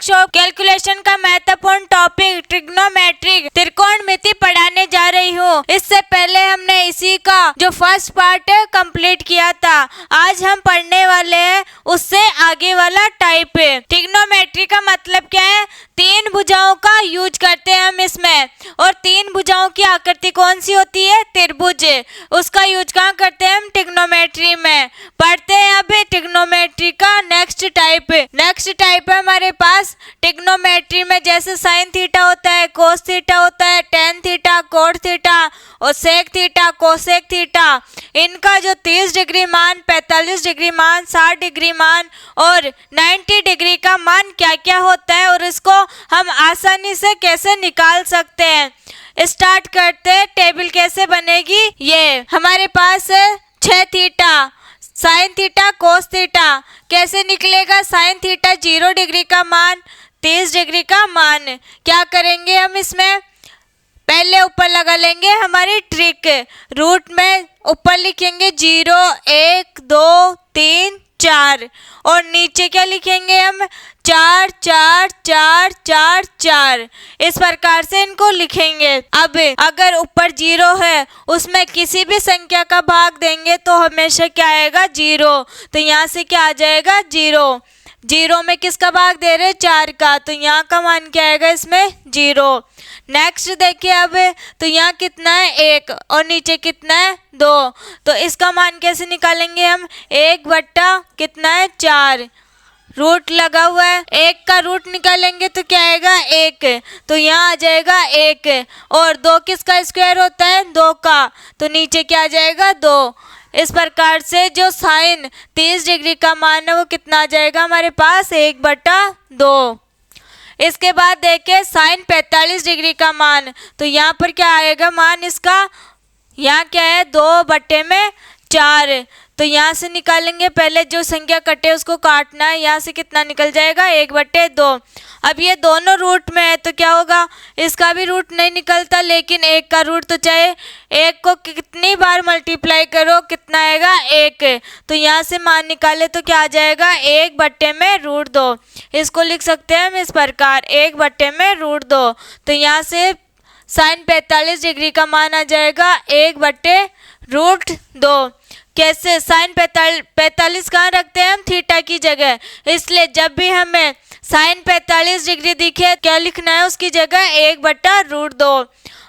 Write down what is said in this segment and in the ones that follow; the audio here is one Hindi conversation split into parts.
क्लास ऑफ कैलकुलेशन का महत्वपूर्ण टॉपिक ट्रिग्नोमेट्रिक त्रिकोणमिति पढ़ाने जा रही हूँ। इससे पहले हमने इसी का जो फर्स्ट पार्ट कंप्लीट किया था। आज हम पढ़ने वाले हैं उससे आगे वाला टाइप। ट्रिग्नोमेट्री का मतलब क्या है? तीन भुजाओं का यूज करते हैं हम इसमें। और तीन भुजाओं की आकृति कौन सी होती है? त्रिभुज। उसका यूज कहाँ करते हैं हम? ट्रिग्नोमेट्री में। पढ़ते हैं अभी ट्रिग्नोमेट्री का नेक्स्ट टाइप। नेक्स्ट टाइप है हमारे पास ट्रिग्नोमेट्री में, जैसे साइन थीटा होता है, कोस थीटा होता है, टेन थीटा, कोट थीटा और सेक थीटा, कोसेक थीटा। इनका जो 30 डिग्री मान, 45 डिग्री मान, 60 डिग्री मान और 90 डिग्री का मान क्या क्या होता है और इसको हम आसानी से कैसे निकाल सकते हैं। स्टार्ट करते हैं। टेबल कैसे बनेगी? ये हमारे पास है 6 theta, sine theta, cos theta. कैसे निकलेगा? साइन थीटा 0 डिग्री का मान, 30 डिग्री का मान। क्या करेंगे हम इसमें? पहले ऊपर लगा लेंगे हमारी ट्रिक। रूट में ऊपर लिखेंगे 0, 1, 2, 3, 4 और नीचे क्या लिखेंगे हम? 4, 4, 4, 4, 4। इस प्रकार से इनको लिखेंगे। अब अगर ऊपर 0 है उसमें किसी भी संख्या का भाग देंगे तो हमेशा क्या आएगा? 0। तो यहाँ से क्या आ जाएगा? 0। 0 में किसका भाग दे रहे? 4 का। तो यहाँ का मान क्या आएगा इसमें? 0। नेक्स्ट देखिए अब, तो यहाँ कितना है? 1 और नीचे कितना है? 2। तो इसका मान कैसे निकालेंगे हम? 1 बट्टा कितना है? 4। रूट लगा हुआ है, 1 का रूट निकालेंगे तो क्या आएगा? 1। तो यहाँ आ जाएगा 1 और 2 किसका स्क्वायर होता है? 2 का। तो नीचे क्या आ जाएगा? 2। इस प्रकार से जो साइन 30 डिग्री का मान है वो कितना आ जाएगा हमारे पास? 1/2। इसके बाद देखिए साइन 45 डिग्री का मान। तो यहाँ पर क्या आएगा मान इसका? यहाँ क्या है? 2/4। तो यहाँ से निकालेंगे। पहले जो संख्या कटे उसको काटना है। यहाँ से कितना निकल जाएगा? 1/2। अब ये दोनों रूट में है तो क्या होगा? इसका भी रूट नहीं निकलता, लेकिन 1 का रूट तो चाहे 1 को कितनी बार मल्टीप्लाई करो कितना आएगा? 1। तो यहाँ से मान निकाले तो क्या आ जाएगा? 1/√2। इसको लिख सकते हैं हम इस प्रकार, 1/√2। तो यहाँ से साइन 45 डिग्री का मान आ जाएगा 1/√2। कैसे? साइन 45 कहाँ रखते हैं हम? थीटा की जगह। इसलिए जब भी हमें साइन 45 डिग्री दिखे क्या लिखना है उसकी जगह? 1/√2।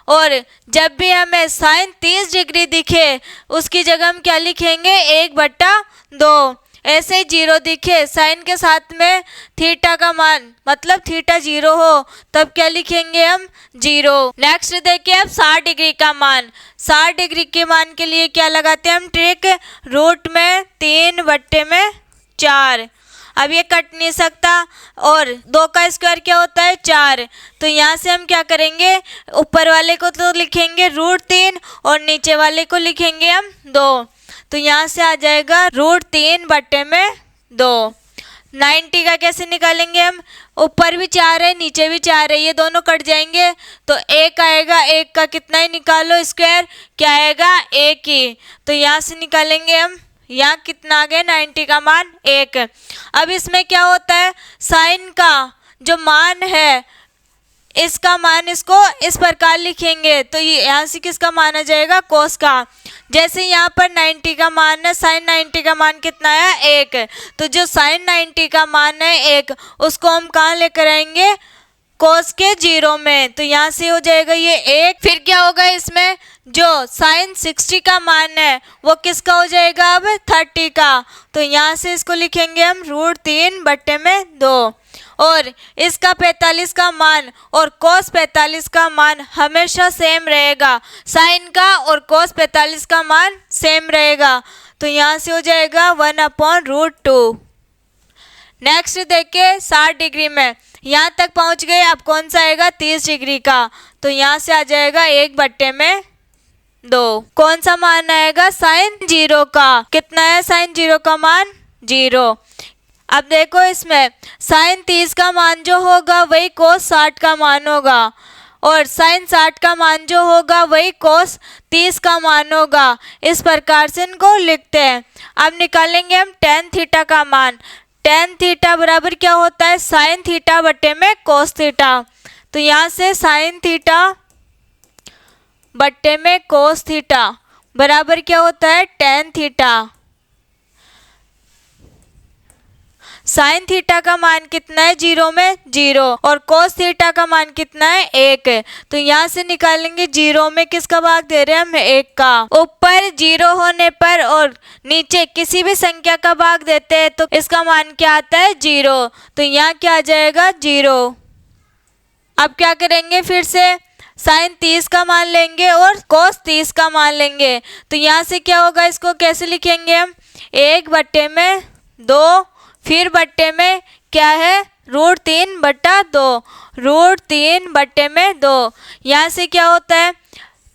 और जब भी हमें साइन 30 डिग्री दिखे उसकी जगह हम क्या लिखेंगे? 1/2। ऐसे ही 0 दिखे साइन के साथ में थीटा का मान, मतलब थीटा 0 हो तब क्या लिखेंगे हम? 0। नेक्स्ट देखिए अब 60 डिग्री का मान। 60 डिग्री के मान के लिए क्या लगाते हैं हम? ट्रिक। रूट में 3/4। अब ये कट नहीं सकता और 2 का स्क्वायर क्या होता है? 4। तो यहाँ से हम क्या करेंगे? ऊपर वाले को तो लिखेंगे √3 और नीचे वाले को लिखेंगे हम 2। तो यहाँ से आ जाएगा √3/2। 90 का कैसे निकालेंगे हम? ऊपर भी 4 है नीचे भी 4 है, ये दोनों कट जाएंगे तो 1 आएगा। 1 का कितना ही निकालो स्क्वायर, क्या आएगा? 1 ही। तो यहाँ से निकालेंगे हम। यहाँ कितना आ गया? 90 का मान 1। अब इसमें क्या होता है? साइन का जो मान है इसका मान इसको इस प्रकार लिखेंगे तो ये यहाँ से किसका मान आ जाएगा? कोस का। जैसे यहाँ पर 90 का मान है, साइन 90 का मान कितना है? 1। तो जो साइन 90 का मान है 1 उसको हम कहाँ लेकर आएंगे? कोस के 0 में। तो यहाँ से हो जाएगा ये 1। फिर क्या होगा इसमें? जो साइन 60 का मान है वो किसका हो जाएगा? अब 30 का। तो यहाँ से इसको लिखेंगे हम √3/2। और इसका 45 का मान और cos 45 का मान हमेशा सेम रहेगा। साइन का और cos 45 का मान सेम रहेगा। तो यहाँ से हो जाएगा 1/√2। नेक्स्ट देखिए 60 डिग्री में यहाँ तक पहुँच गए। अब कौन सा आएगा? 30 डिग्री का। तो यहाँ से आ जाएगा 1/2। कौन सा मान आएगा? साइन 0 का। कितना है साइन 0 का मान? 0। अब देखो इसमें साइन 30 का मान जो होगा वही कोस 60 का मान होगा और साइन 60 का मान जो होगा वही कोस 30 का मान होगा। इस प्रकार से इनको लिखते हैं। अब निकालेंगे हम टेन थीटा का मान। टेन थीटा बराबर क्या होता है, साइन थीटा बट्टे में कोस थीटा। तो यहाँ से साइन थीटा बट्टे में कोस थीटा बराबर क्या होता है, टेन थीटा। साइन थीटा का मान कितना है, 0 में 0, और कोस थीटा का मान कितना है, 1। तो यहाँ से निकालेंगे 0 में किसका भाग दे रहे हैं हम, 1 का। ऊपर 0 होने पर और नीचे किसी भी संख्या का भाग देते हैं तो इसका मान क्या आता है, 0। तो यहाँ क्या आ जाएगा, 0। अब क्या करेंगे, फिर से साइन 30 का मान लेंगे और कोस 30 का मान लेंगे। तो यहाँ से क्या होगा, इसको कैसे लिखेंगे हम, 1 बट्टे में 2, फिर बट्टे में क्या है, √3/2, √3/2। यहाँ से क्या होता है,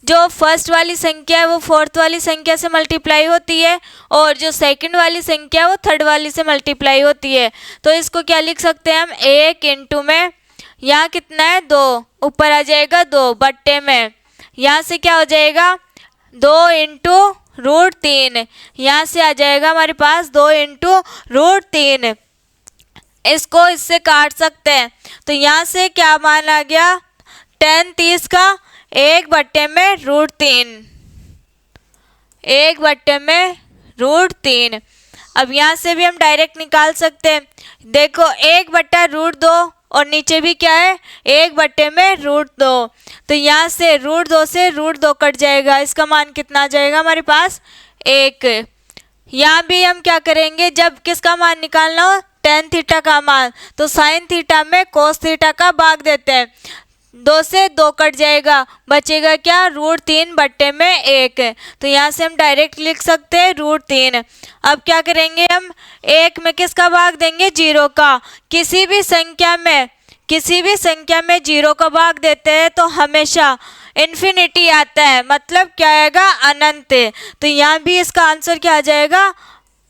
जो फर्स्ट वाली संख्या है वो फोर्थ वाली संख्या से मल्टीप्लाई होती है और जो सेकंड वाली संख्या है वो थर्ड वाली से मल्टीप्लाई होती है। तो इसको क्या लिख सकते हैं हम, 1 इंटू में यहाँ कितना है, 2, ऊपर आ जाएगा 2 बट्टे में, यहाँ से क्या हो जाएगा, 2 इंटू √3, यहाँ से आ जाएगा हमारे पास 2 इंटू √3। इसको इससे काट सकते हैं। तो यहाँ से क्या मान आ गया, टेन 30 का 1 बट्टे में √3, 1 बट्टे में √3। अब यहाँ से भी हम डायरेक्ट निकाल सकते हैं। देखो 1 बट्टा √2 और नीचे भी क्या है, 1 बट्टे में √2। तो यहाँ से √2 से √2 कट जाएगा, इसका मान कितना आ जाएगा हमारे पास, 1। यहाँ भी हम क्या करेंगे, जब किसका मान निकालना हो, टेन थीटा का मान, तो साइन थीटा में कोस थीटा का भाग देते हैं। 2 से 2 कट जाएगा, बचेगा क्या, √3 बट्टे में 1। तो यहाँ से हम डायरेक्ट लिख सकते हैं √3। अब क्या करेंगे हम, 1 में किसका भाग देंगे, 0 का। किसी भी संख्या में 0 का भाग देते हैं तो हमेशा इन्फिनिटी आता है, मतलब क्या आएगा, अनंत। तो यहाँ भी इसका आंसर क्या आ जाएगा,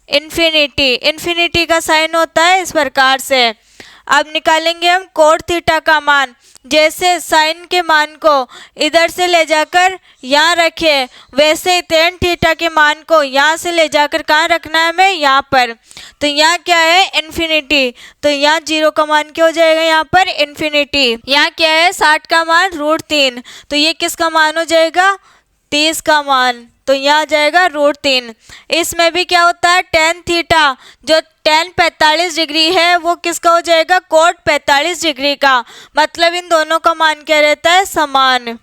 इन्फिनिटी। इन्फिनिटी का साइन होता है इस प्रकार से। अब निकालेंगे हम कोट थीटा का मान। जैसे साइन के मान को इधर से ले जाकर यहाँ रखे, वैसे ही टेन थीटा के मान को यहाँ से ले जाकर कहाँ रखना है हमें, यहाँ पर। तो यहाँ क्या है, इन्फिनिटी। तो यहाँ 0 का मान क्या हो जाएगा, यहाँ पर इन्फिनिटी। यहाँ क्या है, 60 का मान √3, तो ये किसका मान हो जाएगा, 30 का मान। तो यहाँ आ जाएगा √3। इसमें भी क्या होता है, टेन थीटा जो टेन 45 डिग्री है वो किसका हो जाएगा, कोट 45 डिग्री का। मतलब इन दोनों का मान क्या रहता है, समान।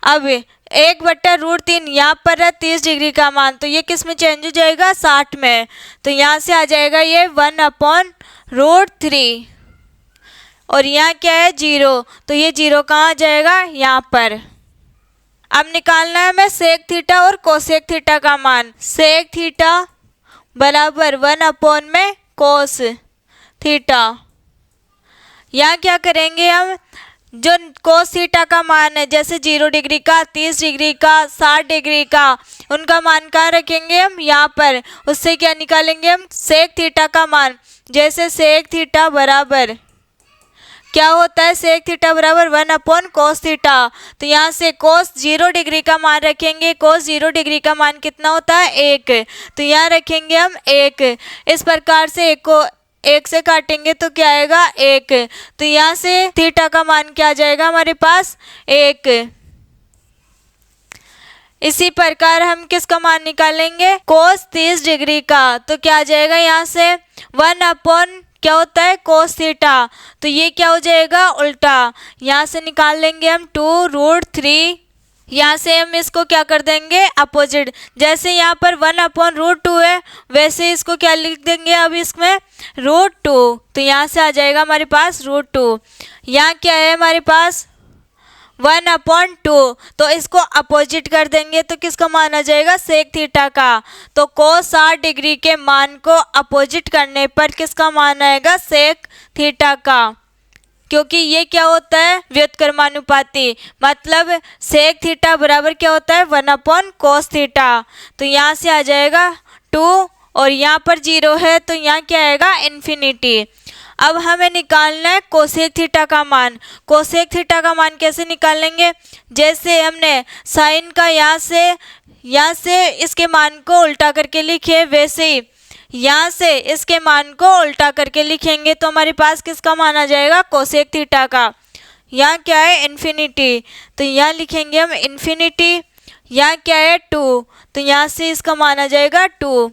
अब 1 बट्टा √3 यहाँ पर है 30 डिग्री का मान, तो ये किस में चेंज हो जाएगा, 60 में। तो यहाँ से आ जाएगा ये 1/√3 और यहाँ क्या है, 0। तो ये 0 कहाँ आ जाएगा, यहाँ पर। अब निकालना है हमें सेक थीटा और कोसेक थीटा का मान। सेक थीटा बराबर 1/कोस थीटा। यहाँ क्या करेंगे हम, जो कोस थीटा का मान है, जैसे 0 डिग्री का, 30 डिग्री का, 60 डिग्री का, उनका मान कहाँ रखेंगे हम, यहाँ पर। उससे क्या निकालेंगे हम, सेक थीटा का मान। जैसे सेक थीटा बराबर क्या होता है, सेक थीटा बराबर 1/कोस थीटा। तो यहाँ से कोस 0 डिग्री का मान रखेंगे। कोस 0 डिग्री का मान कितना होता है, 1। तो यहाँ रखेंगे हम 1। इस प्रकार से 1 को 1 से काटेंगे तो क्या आएगा, 1। तो यहाँ से थीटा का मान क्या आ जाएगा हमारे पास, 1। इसी प्रकार हम किसका मान निकालेंगे, कोस 30 डिग्री का। तो क्या आ जाएगा, यहाँ से 1/ क्या होता है, कोस थीटा। तो ये क्या हो जाएगा, उल्टा। यहाँ से निकाल लेंगे हम 2√3। यहाँ से हम इसको क्या कर देंगे, अपोजिट। जैसे यहाँ पर 1/√2 है, वैसे इसको क्या लिख देंगे अब इसमें, √2। तो यहाँ से आ जाएगा हमारे पास √2। यहाँ क्या है हमारे पास, 1/2। तो इसको अपोजिट कर देंगे तो किसका मान आ जाएगा, सेक थीटा का। तो कोस 60 डिग्री के मान को अपोजिट करने पर किसका मान आएगा, सेक थीटा का। क्योंकि ये क्या होता है, व्युत्क्रमानुपाती। मतलब सेक थीटा बराबर क्या होता है, 1/कोस थीटा। तो यहाँ से आ जाएगा 2 और यहाँ पर 0 है तो यहाँ क्या आएगा, इन्फिनिटी। अब हमें निकालना है कोसेक थीटा का मान। कोसेक थीटा का मान कैसे निकालेंगे, जैसे हमने साइन का यहाँ से इसके मान को उल्टा करके लिखे, वैसे ही यहाँ से इसके मान को उल्टा करके लिखेंगे तो हमारे पास किसका मान आ जाएगा, कोसेक थीटा का। यहाँ क्या है, इन्फिनिटी, तो यहाँ लिखेंगे हम इन्फिनिटी। यहाँ क्या है, 2, तो यहाँ से इसका मान आ जाएगा 2।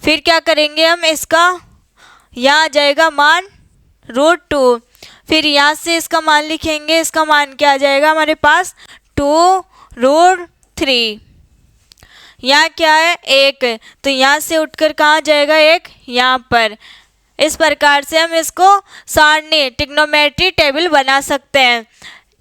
फिर क्या करेंगे हम, इसका यहाँ आ जाएगा मान √2। फिर यहाँ से इसका मान लिखेंगे, इसका मान क्या आ जाएगा हमारे पास, 2√3। यहाँ क्या है, 1, तो यहाँ से उठकर कहाँ जाएगा, 1 यहाँ पर। इस प्रकार से हम इसको सारणी ट्रिग्नोमेट्री टेबल बना सकते हैं।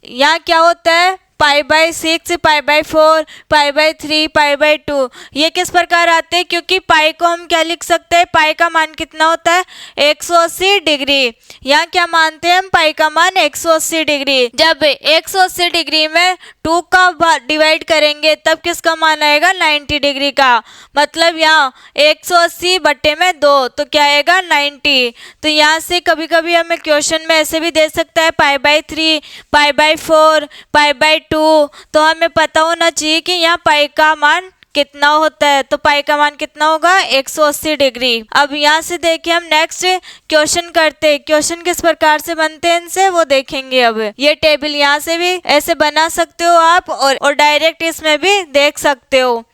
यहाँ क्या होता है, π/6, π/4, π/3, π/2, ये किस प्रकार आते हैं, क्योंकि पाई को हम क्या लिख सकते हैं, पाई का मान कितना होता है, 180 डिग्री। यहाँ क्या मानते हैं हम, पाई का मान 180 डिग्री। जब 180 डिग्री में 2 का डिवाइड करेंगे तब किसका मान आएगा, 90 डिग्री का। मतलब यहाँ 180/2, तो क्या आएगा, 90। तो यहाँ से कभी कभी हमें क्वेश्चन में ऐसे भी दे सकता है π/3, π/4, π/2, तो हमें पता होना चाहिए कि यहाँ पाई का मान कितना होता है। तो पाई का मान कितना होगा, 180 डिग्री। अब यहाँ से देखिए हम नेक्स्ट क्वेश्चन करते हैं। क्वेश्चन किस प्रकार से बनते हैं इनसे वो देखेंगे। अब ये टेबल यहाँ से भी ऐसे बना सकते हो आप और डायरेक्ट इसमें भी देख सकते हो।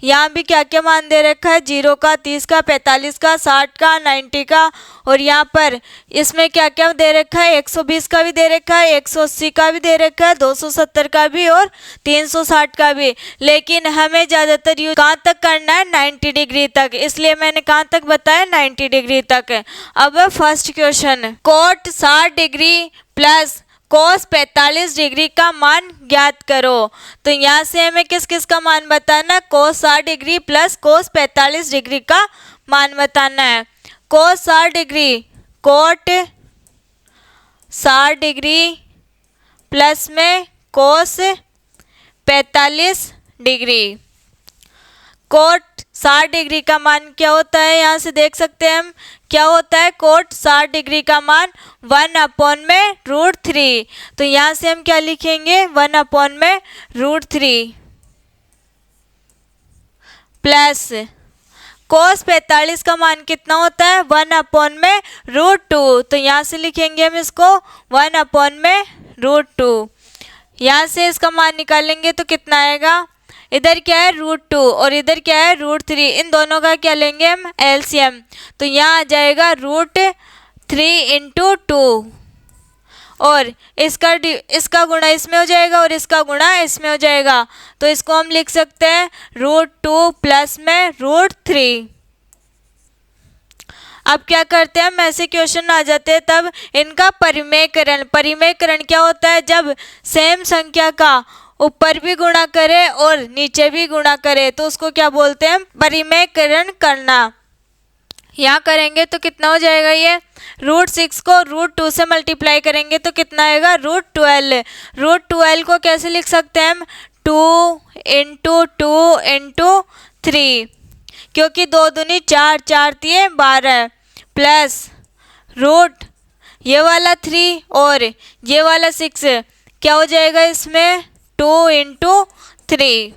यहाँ भी क्या क्या मान दे रखा है, 0 का, 30 का, 45 का, 60 का, 90 का, और यहाँ पर इसमें क्या क्या दे रखा है, 120 का भी दे रखा है, 180 का भी दे रखा है, 270 का भी और 360 का भी। लेकिन हमें ज़्यादातर यूज कहाँ तक करना है, 90 डिग्री तक, इसलिए मैंने कहाँ तक बताया, 90 डिग्री तक। अब first question, cot 60 degree plus cos 45 degree का मान ज्ञात करो। तो यहाँ से हमें किस किस का मान बताना है, कोस 60 डिग्री प्लस कोस 45 डिग्री का मान बताना है। कोस 60 डिग्री, कोट 60 डिग्री प्लस में कोस 45 डिग्री। कोट 60 डिग्री का मान क्या होता है, यहाँ से देख सकते हैं हम क्या होता है, कोट 60 डिग्री का मान 1/√3। तो यहाँ से हम क्या लिखेंगे, 1/√3 प्लस कोस 45 का मान कितना होता है, 1/√2। तो यहाँ से लिखेंगे हम इसको 1/√2। यहाँ से इसका मान निकालेंगे तो कितना आएगा, इधर क्या है √2 और इधर क्या है √3, इन दोनों का क्या लेंगे हम, एलसीएम। तो यहाँ आ जाएगा √3 × 2 और इसका गुणा इसमें हो जाएगा और इसका गुणा इसमें हो जाएगा। तो इसको हम लिख सकते हैं √2 प्लस में √3। अब क्या करते हैं हम, ऐसे क्वेश्चन आ जाते हैं तब इनका परिमेयकरण। परिमेयकरण क्या होता है, जब सेम संख्या का ऊपर भी गुणा करे और नीचे भी गुणा करे तो उसको क्या बोलते हैं, परिमेयकरण करना। यहाँ करेंगे तो कितना हो जाएगा, ये √6 को √2 से मल्टीप्लाई करेंगे तो कितना आएगा, √12। √12 को कैसे लिख सकते हैं हम, 2 × 2 × 3, क्योंकि 2 दूनी 4, 4 3 12 प्लस रूट ये वाला 3 और ये वाला 6, क्या हो जाएगा इसमें, 2 × 3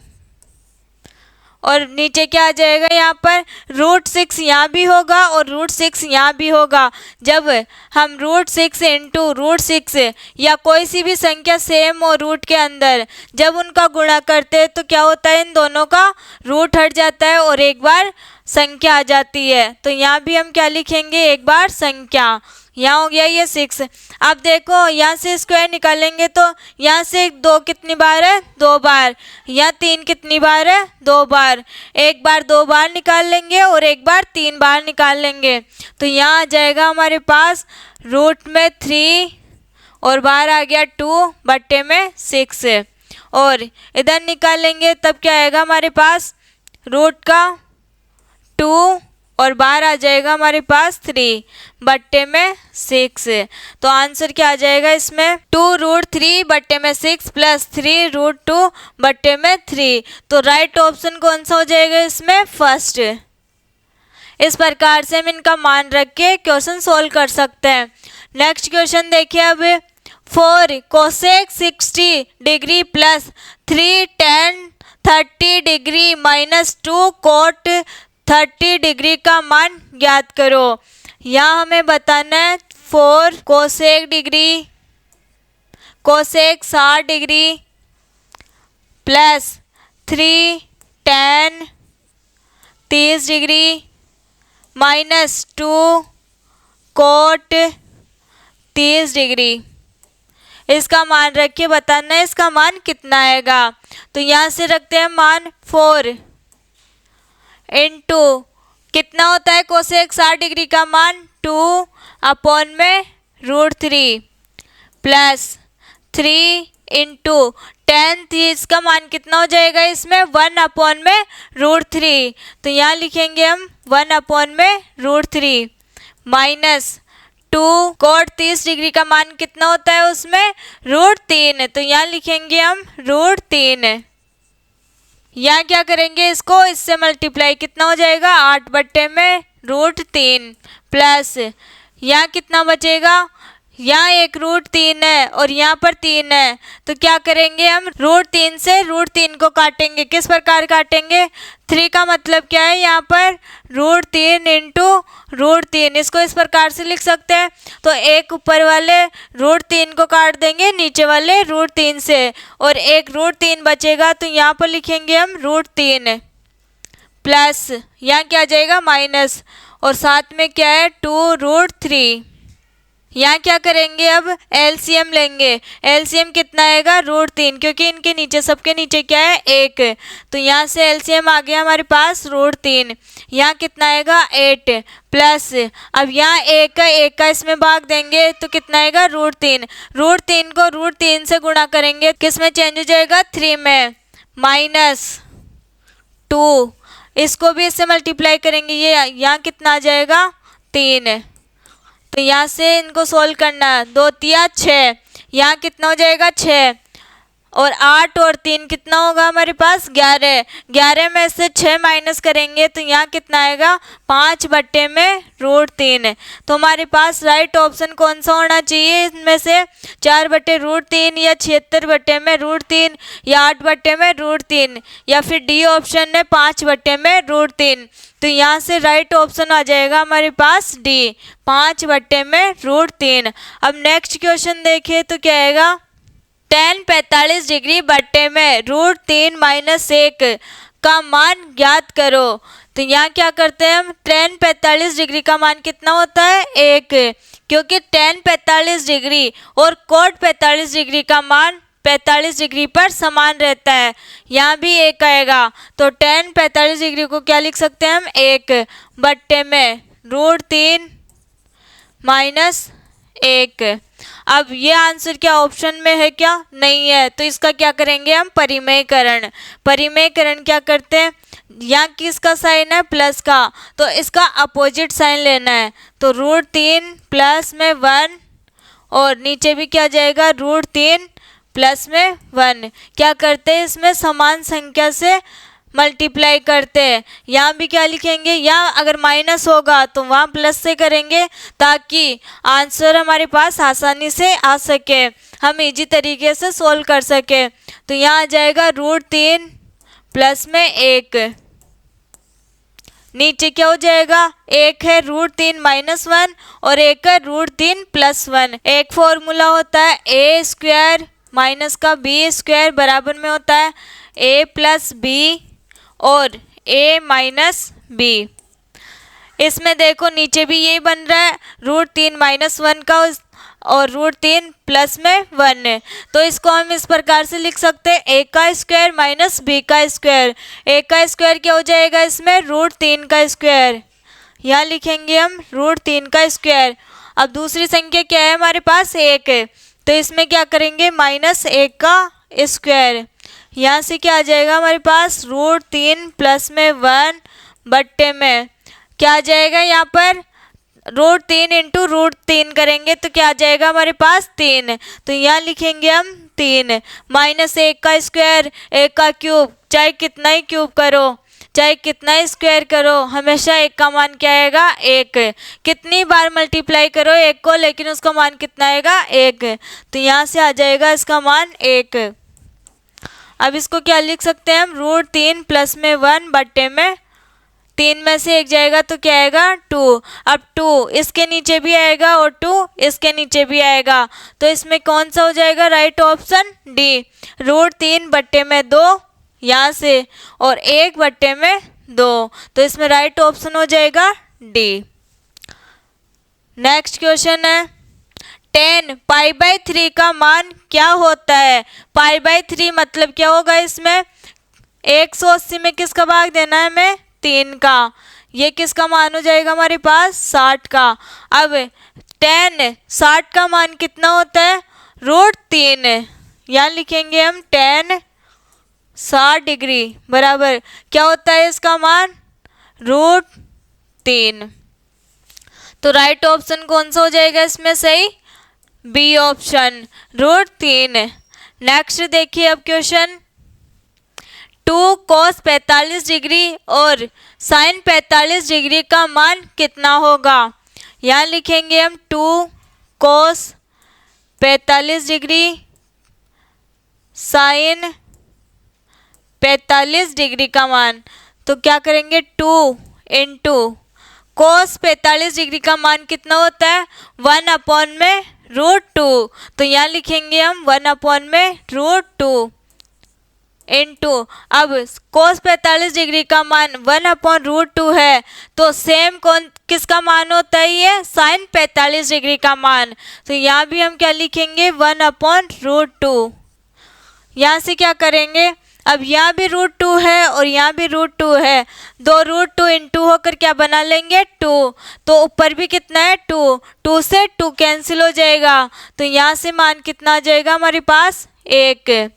और नीचे क्या आ जाएगा, यहाँ पर √6 यहाँ भी होगा और √6 यहाँ भी होगा। जब हम √6 × √6 या कोई सी भी संख्या सेम हो रूट के अंदर, जब उनका गुणा करते हैं तो क्या होता है, इन दोनों का रूट हट जाता है और एक बार संख्या आ जाती है। तो यहाँ भी हम क्या लिखेंगे, एक बार संख्या। यहाँ हो गया ये 6। अब देखो यहाँ से स्क्वायर निकालेंगे तो यहाँ से 2 कितनी बार है, 2 बार। यहाँ 3 कितनी बार है, 2 बार। एक बार 2 बार निकाल लेंगे और एक बार 3 बार निकाल लेंगे। तो यहाँ आ जाएगा हमारे पास रूट में 3 और बाहर आ गया 2/6 और इधर निकालेंगे तब क्या आएगा हमारे पास, रूट का 2 और बाहर आ जाएगा हमारे पास 3/6। तो आंसर क्या आ जाएगा इसमें, 2√3/6 प्लस 3√2/3। तो राइट ऑप्शन कौन सा हो जाएगा इसमें, फर्स्ट। इस प्रकार से हम इनका मान रख के क्वेश्चन सोल्व कर सकते हैं। नेक्स्ट क्वेश्चन देखिए अब, 4 cosec 60 degree plus 3 tan 30 degree minus 2 cot 30 degree का मान ज्ञात करो। यहाँ हमें बताना है 4 cosec degree cosec 60 degree plus 3 tan 30 degree minus 2 cot 30 degree. इसका मान रख के बताना है इसका मान कितना आएगा। तो यहाँ से रखते हैं मान 4 इंटू कितना होता है कोसेक 60 डिग्री का मान 2 अपॉन में √3 प्लस 3 इंटू tan 30 का मान कितना हो जाएगा इसमें 1 अपॉन में √3। तो यहाँ लिखेंगे हम 1 अपॉन में √3 माइनस 2 कोट 30 डिग्री का मान कितना होता है उसमें √3। तो यहाँ लिखेंगे हम √3। यहाँ क्या करेंगे इसको इससे मल्टीप्लाई कितना हो जाएगा 8 बट्टे में √3 प्लस यहाँ कितना बचेगा यहाँ एक √3 है और यहाँ पर 3 है। तो क्या करेंगे हम √3 से √3 को काटेंगे। किस प्रकार काटेंगे 3 का मतलब क्या है यहाँ पर √3 इंटू √3। इसको इस प्रकार से लिख सकते हैं। तो एक ऊपर वाले √3 को काट देंगे नीचे वाले √3 से और एक √3 बचेगा। तो यहाँ पर लिखेंगे हम √3 प्लस यहाँ क्या आ जाएगा माइनस और साथ में क्या है 2√3। यहाँ क्या करेंगे अब एलसीएम लेंगे। एलसीएम कितना आएगा √3 क्योंकि इनके नीचे सबके नीचे क्या है 1। तो यहाँ से एलसीएम आ गया हमारे पास √3। यहाँ कितना आएगा 8 प्लस अब यहाँ 1 का इसमें भाग देंगे तो कितना आएगा √3। √3 को √3 से गुणा करेंगे किस में चेंज हो जाएगा 3 में माइनस 2। इसको भी इससे मल्टीप्लाई करेंगे ये यहाँ कितना आ जाएगा 3। तो यहाँ से इनको सोल्व करना 2 3 6 यहाँ कितना हो जाएगा 6 और 8 और 3 कितना होगा हमारे पास 11 में से 6 माइनस करेंगे तो यहाँ कितना आएगा 5 बट्टे में √3। तो हमारे पास राइट ऑप्शन कौन सा होना चाहिए इनमें से 4 बट्टे √3 या 76 बट्टे में √3 या 8 बट्टे में √3 या फिर डी ऑप्शन है 5 बट्टे में √3। तो यहाँ से राइट ऑप्शन आ जाएगा हमारे पास डी 5 बट्टे में √3। अब नेक्स्ट क्वेश्चन देखें तो क्या आएगा tan 45 डिग्री बट्टे में √3 माइनस 1 का मान ज्ञात करो। तो यहाँ क्या करते हैं हम tan 45 डिग्री का मान कितना होता है 1 क्योंकि tan 45 डिग्री और cot 45 डिग्री का मान 45 डिग्री पर समान रहता है। यहाँ भी 1 आएगा तो tan 45 डिग्री को क्या लिख सकते हैं हम 1 बट्टे में √3 माइनस 1। अब ये आंसर क्या ऑप्शन में है क्या नहीं है। तो इसका क्या करेंगे हम परिमेयकरण क्या करते हैं यहाँ किसका साइन है प्लस का तो इसका अपोजिट साइन लेना है। तो √3 प्लस में 1 और नीचे भी क्या जाएगा √3 प्लस में 1। क्या करते हैं इसमें समान संख्या से मल्टीप्लाई करते हैं। यहाँ भी क्या लिखेंगे यहाँ अगर माइनस होगा तो वहाँ प्लस से करेंगे ताकि आंसर हमारे पास आसानी से आ सके हम इजी तरीके से सोल्व कर सके। तो यहाँ आ जाएगा √3 प्लस में 1 नीचे क्या हो जाएगा 1 है √3 माइनस 1 और 1 है √3 प्लस 1। एक फॉर्मूला होता है a स्क्वायर माइनस का b स्क्वायर बराबर में होता है a प्लस b और a माइनस b। इसमें देखो नीचे भी यही बन रहा है √3 माइनस 1 का और √3 प्लस में 1 है। तो इसको हम इस प्रकार से लिख सकते हैं a का स्क्वायर माइनस b का स्क्वायर। a का स्क्वायर क्या हो जाएगा इसमें √3 का स्क्वायर। यहाँ लिखेंगे हम √3 का स्क्वायर। अब दूसरी संख्या क्या है हमारे पास 1 है तो इसमें क्या करेंगे माइनस 1 का स्क्वायर। यहाँ से क्या आ जाएगा हमारे पास √3 प्लस में 1 बट्टे में क्या आ जाएगा यहाँ पर √3 इंटू √3 करेंगे तो क्या आ जाएगा हमारे पास 3। तो यहाँ लिखेंगे हम 3 माइनस 1 का स्क्वायर 1 का क्यूब चाहे कितना ही क्यूब करो चाहे कितना ही स्क्वायर करो हमेशा 1 का मान क्या आएगा 1। कितनी बार मल्टीप्लाई करो 1 को लेकिन उसका मान कितना आएगा 1। तो यहाँ से आ जाएगा इसका मान 1। अब इसको क्या लिख सकते हैं हम √3 प्लस में 1 बट्टे में 3 में से 1 जाएगा तो क्या आएगा 2। अब 2 इसके नीचे भी आएगा और 2 इसके नीचे भी आएगा, तो इसमें कौन सा हो जाएगा राइट ऑप्शन डी। √3/2 यहाँ से और 1/2, तो इसमें राइट ऑप्शन हो जाएगा डी। नेक्स्ट क्वेश्चन है 10 π/3 का मान क्या होता है। π/3 मतलब क्या होगा, इसमें 180 में किसका भाग देना है हमें 3 का, ये किसका मान हो जाएगा हमारे पास 60 का। अब 60 का मान कितना होता है √3, यहाँ लिखेंगे हम 60 डिग्री बराबर क्या होता है इसका मान √3, तो राइट ऑप्शन कौन सा हो जाएगा इसमें सही, बी ऑप्शन √3। नेक्स्ट देखिए अब क्वेश्चन 2 cos 45 डिग्री और sin 45 डिग्री का मान कितना होगा। यहाँ लिखेंगे हम 2 cos 45 डिग्री sin 45 डिग्री का मान, तो क्या करेंगे 2 इंटू cos 45 डिग्री का मान कितना होता है 1/√2, तो यहाँ लिखेंगे हम 1/√2 इंटू, अब cos 45 डिग्री का मान 1/√2 है, तो सेम कौन किसका मान होता है ये sin 45 डिग्री का मान, तो यहाँ भी हम क्या लिखेंगे 1/√2। यहाँ से क्या करेंगे, अब यहाँ भी √2 है और यहाँ भी √2 है, दो √2 इंटू होकर क्या बना लेंगे 2, तो ऊपर भी कितना है 2, 2 से 2 कैंसिल हो जाएगा, तो यहाँ से मान कितना आ जाएगा हमारे पास 1,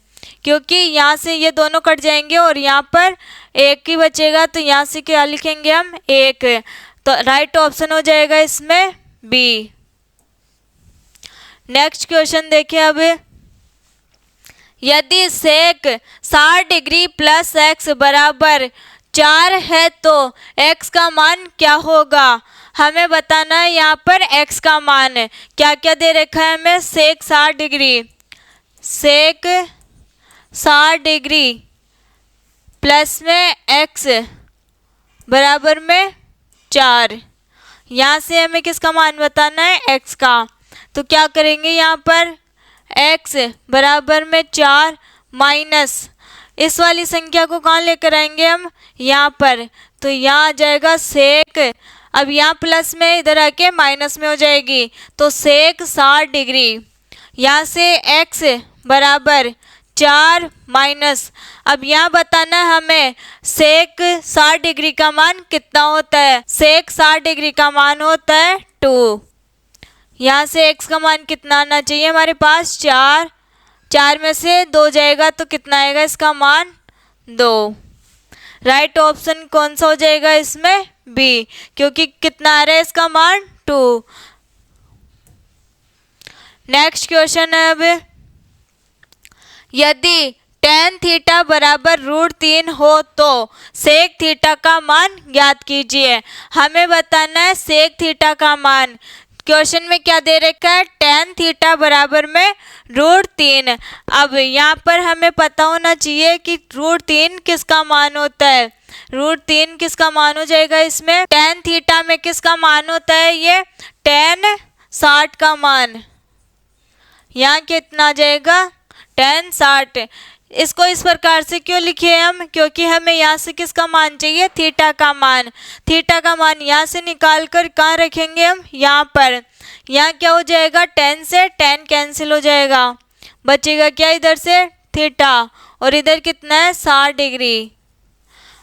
क्योंकि यहाँ से ये दोनों कट जाएंगे और यहाँ पर 1 ही बचेगा, तो यहाँ से क्या लिखेंगे हम 1, तो राइट ऑप्शन हो जाएगा इसमें बी। नेक्स्ट क्वेश्चन देखिए अब यदि सेक 60 डिग्री प्लस x बराबर 4 है तो x का मान क्या होगा। हमें बताना है यहाँ पर x का मान क्या क्या दे रखा है हमें, सेक 60 डिग्री, सेक 60 डिग्री प्लस में x बराबर में 4, यहाँ से हमें किसका मान बताना है x का, तो क्या करेंगे यहाँ पर x बराबर में 4 माइनस इस वाली संख्या को कहाँ लेकर आएंगे हम यहाँ पर, तो यहाँ आ जाएगा सेक, अब यहाँ प्लस में इधर आके माइनस में हो जाएगी, तो सेक 60 डिग्री, यहाँ से x बराबर 4 माइनस, अब यहाँ बताना है हमें सेक 60 डिग्री का मान कितना होता है, सेक 60 डिग्री का मान होता है 2, यहाँ से x का मान कितना आना चाहिए हमारे पास 4, 4 में से 2 जाएगा तो कितना आएगा इसका मान 2, राइट ऑप्शन कौन सा हो जाएगा इसमें बी, क्योंकि कितना आ रहा है इसका मान 2। नेक्स्ट क्वेश्चन है अब यदि tan थीटा बराबर √3 हो तो सेक थीटा का मान ज्ञात कीजिए। हमें बताना है सेक थीटा का मान, क्वेश्चन में क्या दे रखा है tan थीटा बराबर में √3, अब यहाँ पर हमें पता होना चाहिए कि √3 किसका मान होता है, √3 किसका मान हो जाएगा इसमें, tan थीटा में किसका मान होता है ये tan 60 का मान, यहाँ कितना आ जाएगा tan 60, इसको इस प्रकार से क्यों लिखे हम, क्योंकि हमें यहाँ से किसका मान चाहिए थीटा का मान, थीटा का मान यहाँ से निकाल कर कहाँ रखेंगे हम यहाँ पर, यहाँ क्या हो जाएगा tan से tan कैंसिल हो जाएगा, बचेगा क्या इधर से थीटा और इधर कितना है 60 डिग्री।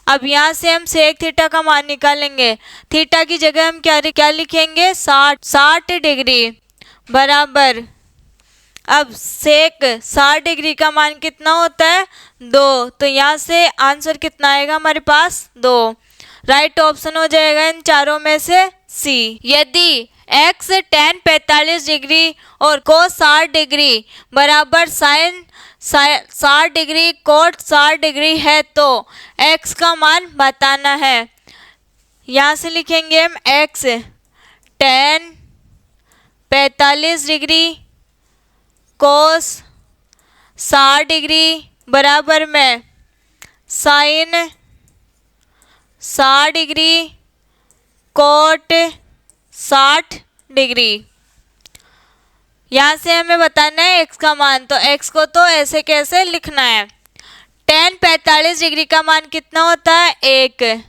अब यहाँ से हम सेक थीटा का मान निकालेंगे, थीटा की जगह हम क्या लिखेंगे 60 डिग्री बराबर, अब सेक 60 डिग्री का मान कितना होता है 2, तो यहाँ से आंसर कितना आएगा हमारे पास 2, राइट ऑप्शन हो जाएगा इन चारों में से सी। यदि x tan 45 डिग्री और cos 60 डिग्री बराबर sin 60 डिग्री cot 60 डिग्री है तो x का मान बताना है। यहाँ से लिखेंगे हम x tan 45 degree cos 60 degree बराबर में sin 60 डिग्री, कोट 60 डिग्री। यहाँ से हमें बताना है x का मान, तो x को तो ऐसे कैसे लिखना है। tan 45 डिग्री का मान कितना होता है 1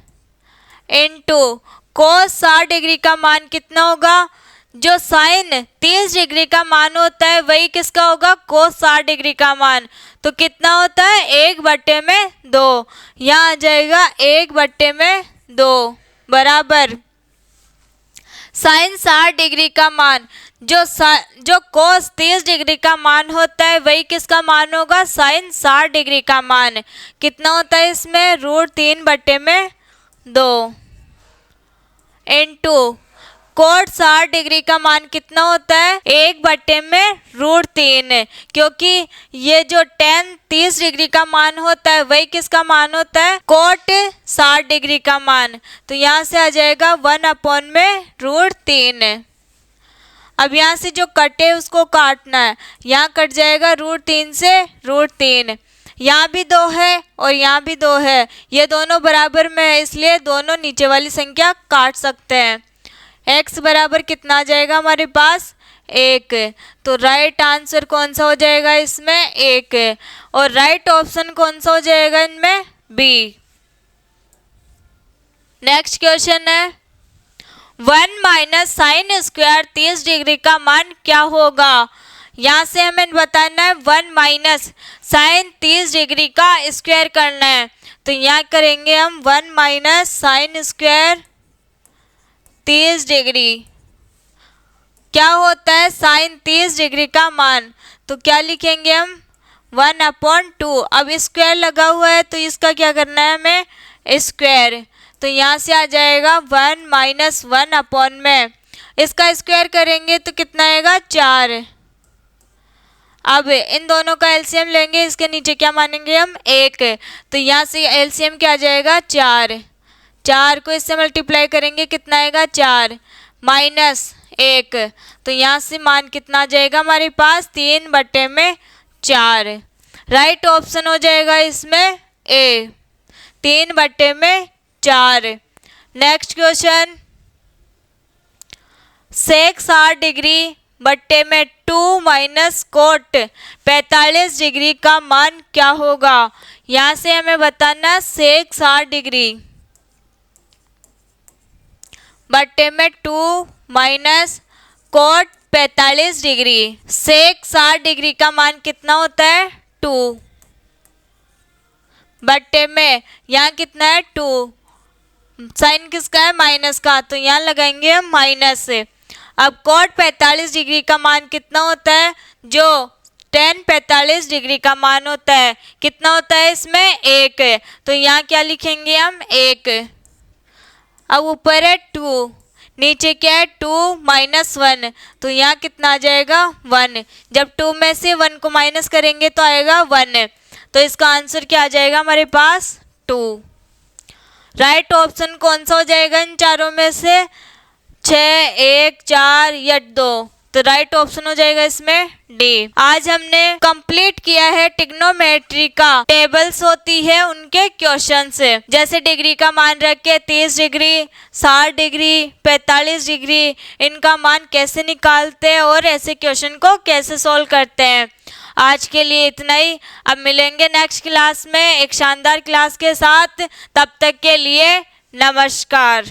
इंटू cos 60 डिग्री का मान कितना होगा, जो sin 30 डिग्री का मान होता है वही किसका होगा cos 60 डिग्री का मान, तो कितना होता है 1/2। यहाँ आ जाएगा 1/2 बराबर साइन 60 डिग्री का मान, जो कोस 30 डिग्री का मान होता है वही किसका मान होगा साइन 60 डिग्री का मान, कितना होता है इसमें √3/2 इंटू कोट 60 डिग्री का मान कितना होता है 1/√3, क्योंकि ये जो tan 30 डिग्री का मान होता है वही किसका मान होता है कोट 60 डिग्री का मान, तो यहाँ से आ जाएगा 1/√3। अब यहाँ से जो कटे उसको काटना है, यहाँ कट जाएगा √3 से √3, यहाँ भी 2 है और यहाँ भी 2 है, ये दोनों बराबर में है इसलिए दोनों नीचे वाली संख्या काट सकते हैं। x बराबर कितना आ जाएगा हमारे पास 1, तो राइट आंसर कौन सा हो जाएगा इसमें 1, और राइट ऑप्शन कौन सा हो जाएगा इनमें B। नेक्स्ट क्वेश्चन है 1 माइनस साइन स्क्वायर 30 डिग्री का मान क्या होगा। यहाँ से हमें बताना है 1 माइनस साइन 30 डिग्री का स्क्वायर करना है, तो यहाँ करेंगे हम 1 माइनस साइन स्क्वायर 30 डिग्री, क्या होता है साइन 30 डिग्री का मान, तो क्या लिखेंगे हम 1/2। अब स्क्वायर लगा हुआ है तो इसका क्या करना है हमें स्क्वायर, तो यहाँ से आ जाएगा 1 माइनस 1 में इसका स्क्वायर करेंगे तो कितना आएगा 4। अब इन दोनों का एलसीएम लेंगे, इसके नीचे क्या मानेंगे हम 1, तो यहाँ से एलसीएम क्या आ जाएगा 4, 4 को इससे मल्टीप्लाई करेंगे कितना आएगा 4 माइनस 1, तो यहाँ से मान कितना आ जाएगा हमारे पास 3/4। राइट ऑप्शन हो जाएगा इसमें A 3/4। Next question sec 60 degree बट्टे में 2 माइनस कोट 45 डिग्री का मान क्या होगा। यहाँ से हमें बताना सेक 60 डिग्री बट्टे में 2 माइनस कोट 45 डिग्री, सेक 60 डिग्री का मान कितना होता है 2 बट्टे में यहाँ कितना है 2, साइन किसका है माइनस का, तो यहाँ लगाएंगे हम माइनस से। अब कोट 45 डिग्री का मान कितना होता है, जो tan 45 डिग्री का मान होता है कितना होता है इसमें 1, तो यहाँ क्या लिखेंगे हम 1। अब ऊपर है 2, नीचे क्या है 2 माइनस 1, तो यहाँ कितना आ जाएगा 1। जब 2 में से 1 को माइनस करेंगे तो आएगा 1, तो इसका आंसर क्या आ जाएगा हमारे पास 2। राइट ऑप्शन कौन सा हो जाएगा इन चारों में से 6, 1, 4 या 2, तो राइट ऑप्शन हो जाएगा इसमें डी। आज हमने कंप्लीट किया है ट्रिग्नोमेट्री का टेबल्स होती है उनके क्वेश्चन से, जैसे डिग्री का मान रख के 30 डिग्री 60 डिग्री 45 डिग्री इनका मान कैसे निकालते हैं और ऐसे क्वेश्चन को कैसे सॉल्व करते हैं। आज के लिए इतना ही, अब मिलेंगे नेक्स्ट क्लास में एक शानदार क्लास के साथ, तब तक के लिए नमस्कार।